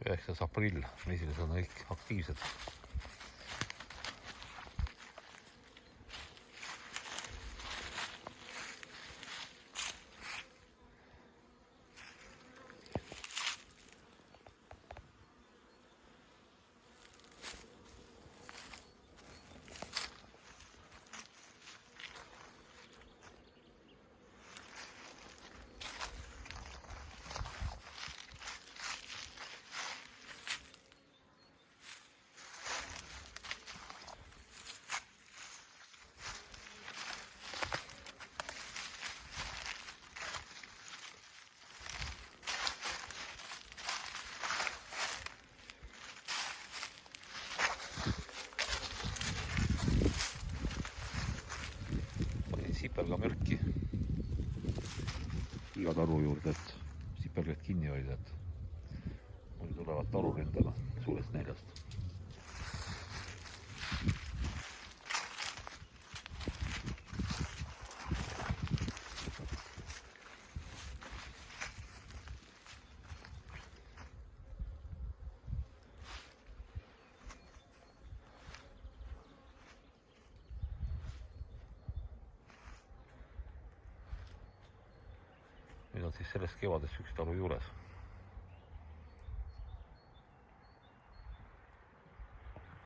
9. aprill, mesilased on kõik aktiivsed. Sipelga mürki iga taru juurde, et sipelgad kinni hoida, et muidu tulevad tarurid endale suurest neljast. Nüüd on siis sellest kevadest üks taru juures.